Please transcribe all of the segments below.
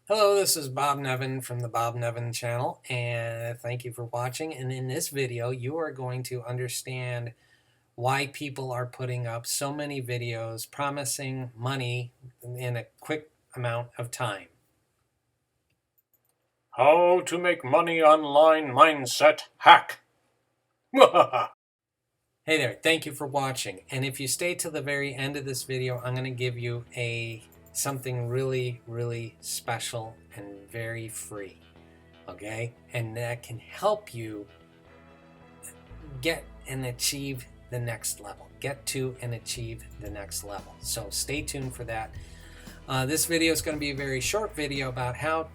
Hello, this is Bob Nevin from the Bob Nevin channel, and thank you for watching. And in this video, you are going to understand why people are putting up so many videos promising money in a quick amount of time. How to make money online mindset hack. Hey there, thank you for watching. And if you stay to the very end of this video, I'm going to give you something really special and very free. Okay? And that can help you get and achieve the next level. Get to and achieve the next level. So stay tuned for that. This video is going to be a very short video about how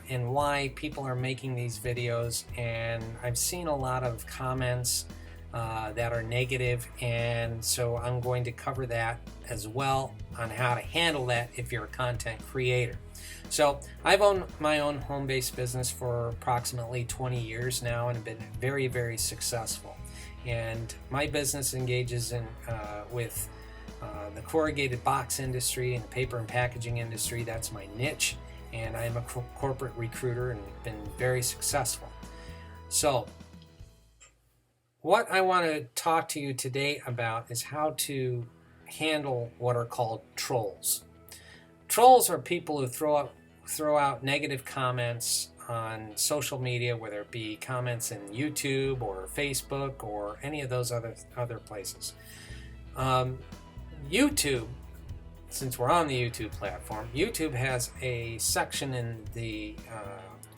and why people are making these videos, and I've seen a lot of comments that are negative, and so I'm going to cover that as well on how to handle that if you're a content creator. So I've owned my own home-based business for approximately 20 years now and have been very successful. And my business engages in with the corrugated box industry and the paper and packaging industry. That's my niche, and I'm a corporate recruiter and been very successful. So what I want to talk to you today about is how to handle what are called trolls. Trolls are people who throw out negative comments on social media, whether it be comments in YouTube or Facebook or any of those other places. YouTube, since we're on the YouTube platform, YouTube has a section in the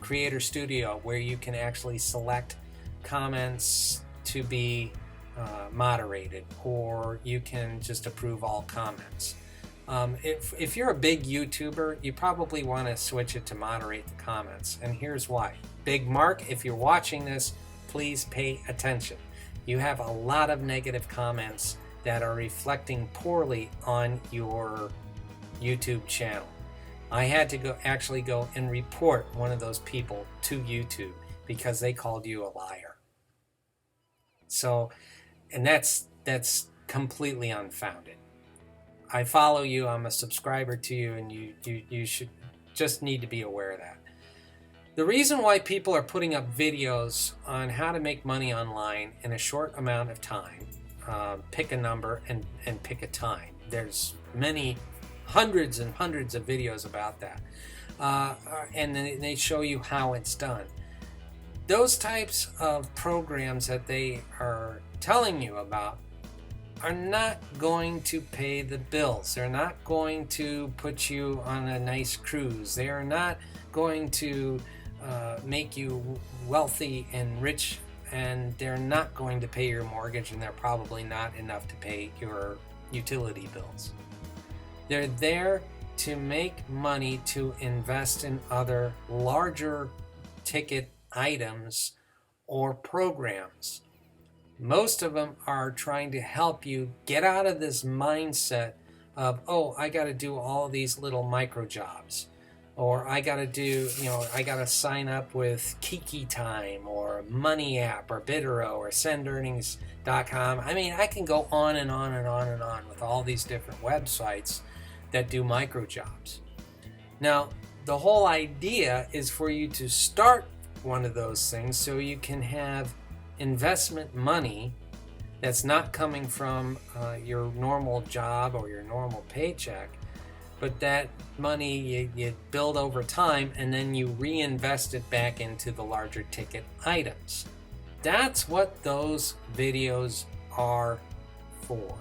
Creator Studio where you can actually select comments to be moderated, or you can just approve all comments. If you're a big YouTuber, you probably want to switch it to moderate the comments, and here's why. Big Mark, if you're watching this, please pay attention. You have a lot of negative comments that are reflecting poorly on your YouTube channel. I had to actually go and report one of those people to YouTube because they called you a liar. So, and that's completely unfounded. I follow you, I'm a subscriber to you, and you should just need to be aware of that. The reason why people are putting up videos on how to make money online in a short amount of time, pick a number and pick a time. There's many hundreds and hundreds of videos about that, and then they show you how it's done. Those types of programs that they are telling you about are not going to pay the bills. They're not going to put you on a nice cruise. They are not going to make you wealthy and rich, and they're not going to pay your mortgage, and they're probably not enough to pay your utility bills. They're there to make money to invest in other larger ticket items or programs. Most of them are trying to help you get out of this mindset of, oh, I got to do all these little micro jobs, or I got to do, I got to sign up with Kiki Time or Money App or Bitero or SendEarnings.com. I mean, I can go on and on and on and on with all these different websites that do micro jobs. Now, the whole idea is for you to start one of those things so you can have investment money that's not coming from your normal job or your normal paycheck, but that money you build over time and then you reinvest it back into the larger ticket items. That's what those videos are for.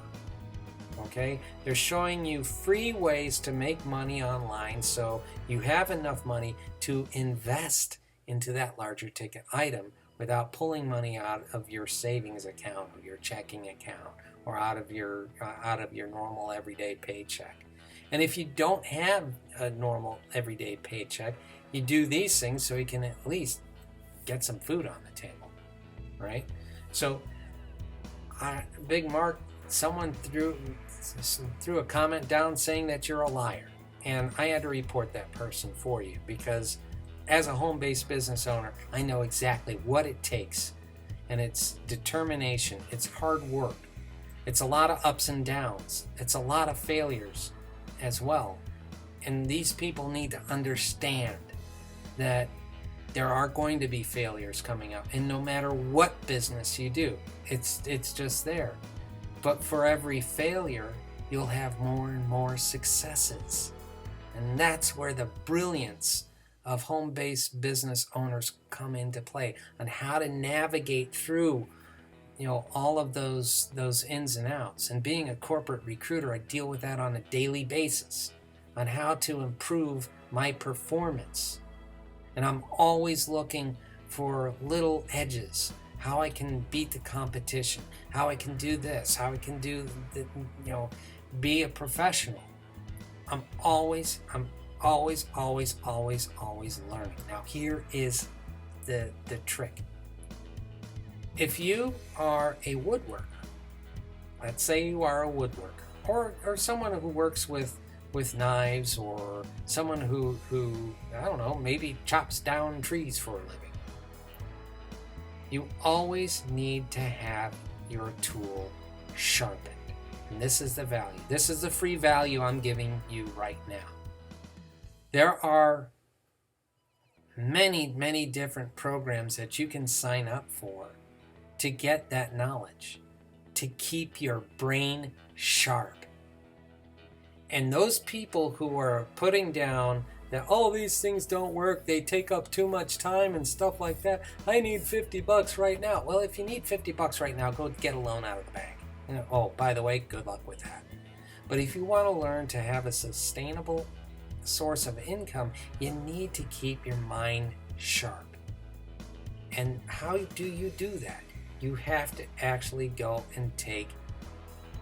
Okay? They're showing you free ways to make money online so you have enough money to invest into that larger ticket item without pulling money out of your savings account or your checking account or out of your normal everyday paycheck. And if you don't have a normal everyday paycheck, you do these things so you can at least get some food on the table, right? So, Big Mark, someone threw a comment down saying that you're a liar, and I had to report that person for you because as a home-based business owner, I know exactly what it takes, and it's determination, it's hard work, it's a lot of ups and downs, it's a lot of failures as well. And these people need to understand that there are going to be failures coming up. And no matter what business you do, it's just there. But for every failure, you'll have more and more successes. And that's where the brilliance of home-based business owners come into play, on how to navigate through all of those ins and outs. And being a corporate recruiter, I deal with that on a daily basis, on how to improve my performance. And I'm always looking for little edges, how I can beat the competition, how I can do this, how I can do be a professional. I'm always learning. Now here is the trick. If you are a woodworker, let's say you are a woodworker, or someone who works with knives, or someone who I don't know, maybe chops down trees for a living, you always need to have your tool sharpened. And this is the value. This is the free value I'm giving you right now. There are many different programs that you can sign up for to get that knowledge, to keep your brain sharp. And those people who are putting down that, these things don't work, they take up too much time and stuff like that, I need $50 right now. Well, if you need $50 right now, go get a loan out of the bank. By the way, good luck with that. But if you want to learn to have a sustainable source of income, you need to keep your mind sharp. And how do you do that? You have to actually go and take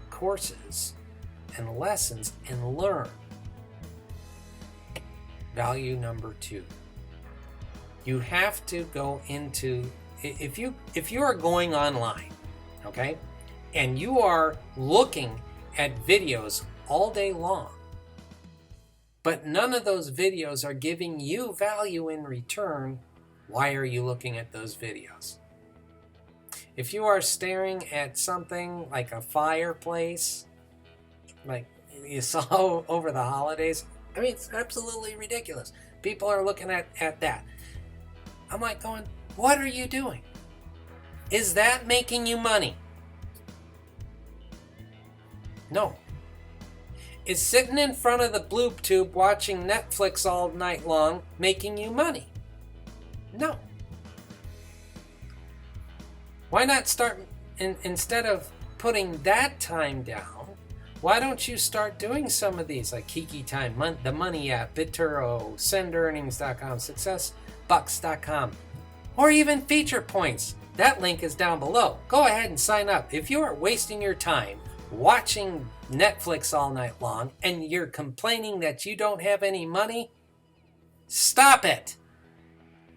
courses and lessons and learn. Value number 2. You have to go into, if you are going online, okay, and you are looking at videos all day long, but none of those videos are giving you value in return, why are you looking at those videos? If you are staring at something like a fireplace, like you saw over the holidays, it's absolutely ridiculous. People are looking at that. I'm like going, what are you doing? Is that making you money? No. Is sitting in front of the boob tube watching Netflix all night long making you money? No. Why not start, instead of putting that time down, why don't you start doing some of these, like Kiki Time, the Money app, BitTuro, SendEarnings.com, SuccessBucks.com, or even Feature Points. That link is down below. Go ahead and sign up. If you are wasting your time watching Netflix all night long and you're complaining that you don't have any money, stop it.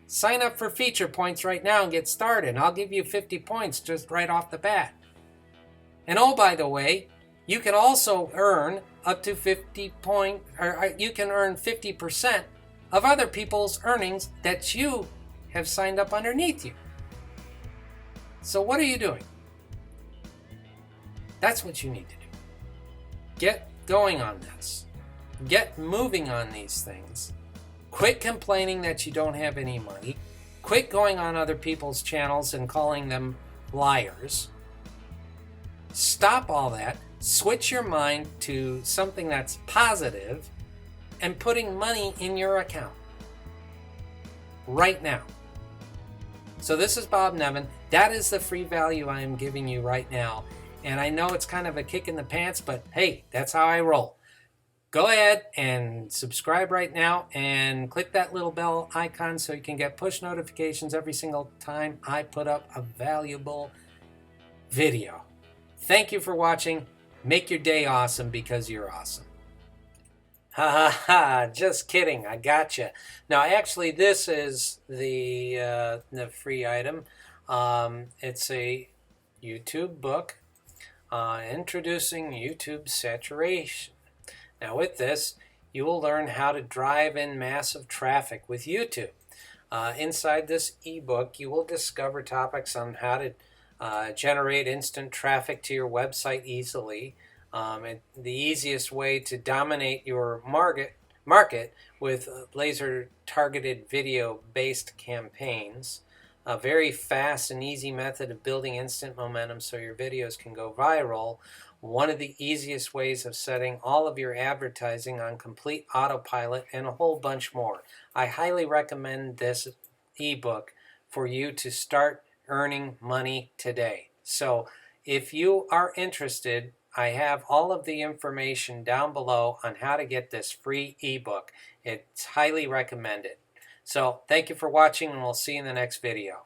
Sign up for Feature Points right now and get started. I'll give you 50 points just right off the bat. And by the way, you can also earn up to 50 points, or you can earn 50% of other people's earnings that you have signed up underneath you. So what are you doing? That's what you need to do. Get going on this. Get moving on these things. Quit complaining that you don't have any money. Quit going on other people's channels and calling them liars. Stop all that. Switch your mind to something that's positive and putting money in your account right now. So this is Bob Nevin. That is the free value I am giving you right now. And I know it's kind of a kick in the pants, but hey, that's how I roll. Go ahead and subscribe right now and click that little bell icon so you can get push notifications every single time I put up a valuable video. Thank you for watching. Make your day awesome because you're awesome. Ha ha ha, just kidding, I gotcha. Now actually this is the free item. It's a YouTube book introducing YouTube saturation. Now with this, you will learn how to drive in massive traffic with YouTube. Inside this ebook, you will discover topics on how to generate instant traffic to your website easily, and the easiest way to dominate your market with laser targeted video based campaigns. A very fast and easy method of building instant momentum so your videos can go viral. One of the easiest ways of setting all of your advertising on complete autopilot, and a whole bunch more. I highly recommend this ebook for you to start earning money today. So if you are interested, I have all of the information down below on how to get this free ebook. It's highly recommended. So thank you for watching, and we'll see you in the next video.